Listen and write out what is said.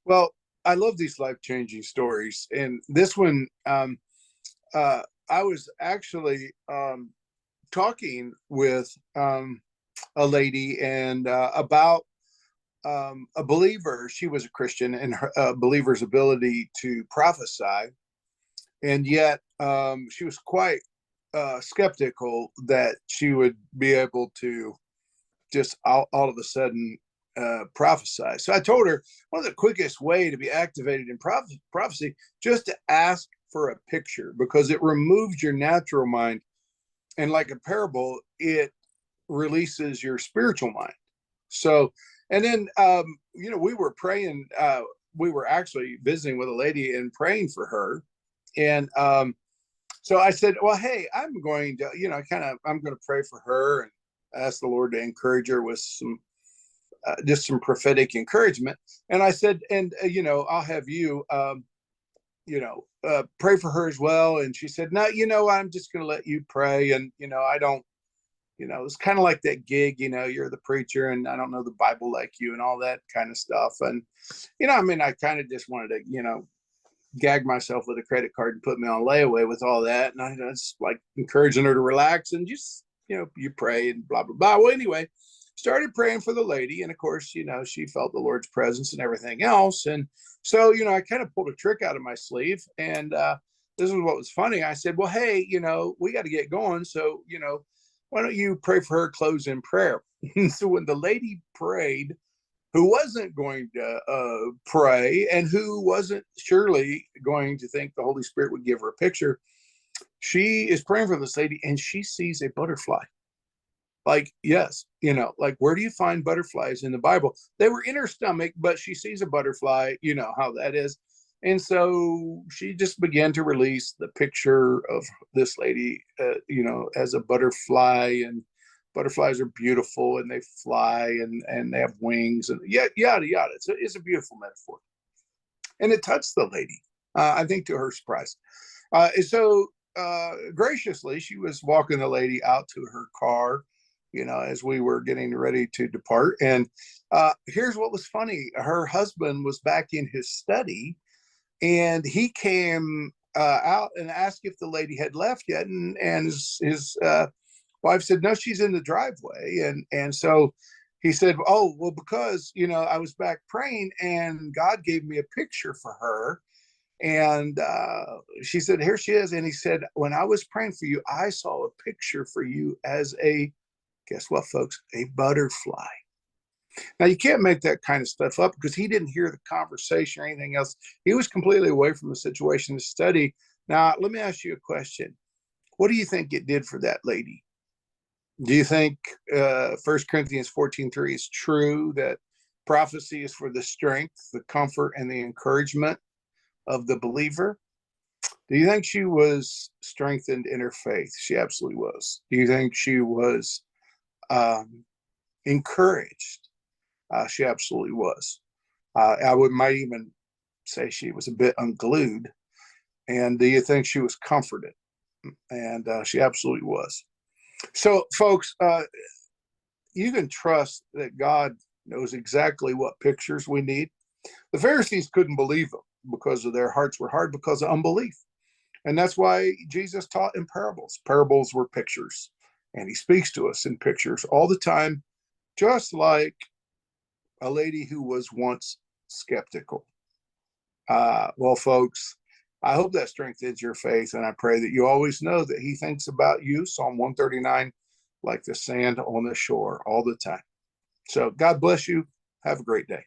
Well, I love these life-changing stories. And this one, I was actually talking with a lady and about a believer. She was a Christian, and her believer's ability to prophesy. And yet she was quite skeptical that she would be able to just all of a sudden prophesy. So I told her one of the quickest way to be activated in prophecy, just to ask for a picture, because it removes your natural mind, and like a parable, it releases your spiritual mind. So, and then we were praying. We were actually visiting with a lady and praying for her, and so I said, well, hey, I'm going to, I'm going to pray for her and ask the Lord to encourage her with some, just some prophetic encouragement. And I said, and, I'll have you, pray for her as well. And she said, no, I'm just going to let you pray. And, I don't, it's kind of like that gig, you're the preacher and I don't know the Bible like you and all that kind of stuff. And, I kind of just wanted to, gag myself with a credit card and put me on layaway with all that. And I was like encouraging her to relax and just, you pray and blah, blah, blah. Well, anyway, started praying for the lady. And of course, she felt the Lord's presence and everything else. And so, I kind of pulled a trick out of my sleeve. And this is what was funny. I said, well, hey, we got to get going. So, why don't you pray for her, close in prayer? So when the lady prayed, who wasn't going to pray and who wasn't surely going to think the Holy Spirit would give her a picture, she is praying for this lady and she sees a butterfly. Like, yes, like, where do you find butterflies in the Bible? They were in her stomach, but she sees a butterfly, you know how that is. And so she just began to release the picture of this lady, as a butterfly, and butterflies are beautiful and they fly and they have wings and yada, yada, yada. It's a beautiful metaphor. And it touched the lady, I think to her surprise. So graciously, she was walking the lady out to her car, as we were getting ready to depart. And here's what was funny. Her husband was back in his study and he came out and asked if the lady had left yet. And his wife said, no, she's in the driveway. And so he said, oh, well, because, I was back praying and God gave me a picture for her. And she said, here she is. And he said, when I was praying for you, I saw a picture for you as guess what, folks, a butterfly. Now, you can't make that kind of stuff up because he didn't hear the conversation or anything else. He was completely away from the situation to study. Now, let me ask you a question. What do you think it did for that lady? Do you think 1 Corinthians 14:3 is true, that prophecy is for the strength, the comfort, and the encouragement of the believer? Do you think she was strengthened in her faith? She absolutely was. Do you think she was encouraged? She absolutely was. Might even say she was a bit unglued. And do you think she was comforted? And she absolutely was. So, folks, you can trust that God knows exactly what pictures we need. The Pharisees couldn't believe them because their hearts were hard because of unbelief. And that's why Jesus taught in parables. Parables were pictures. And he speaks to us in pictures all the time, just like a lady who was once skeptical. Well, folks, I hope that strengthens your faith, and I pray that you always know that he thinks about you, Psalm 139, like the sand on the shore all the time. So God bless you. Have a great day.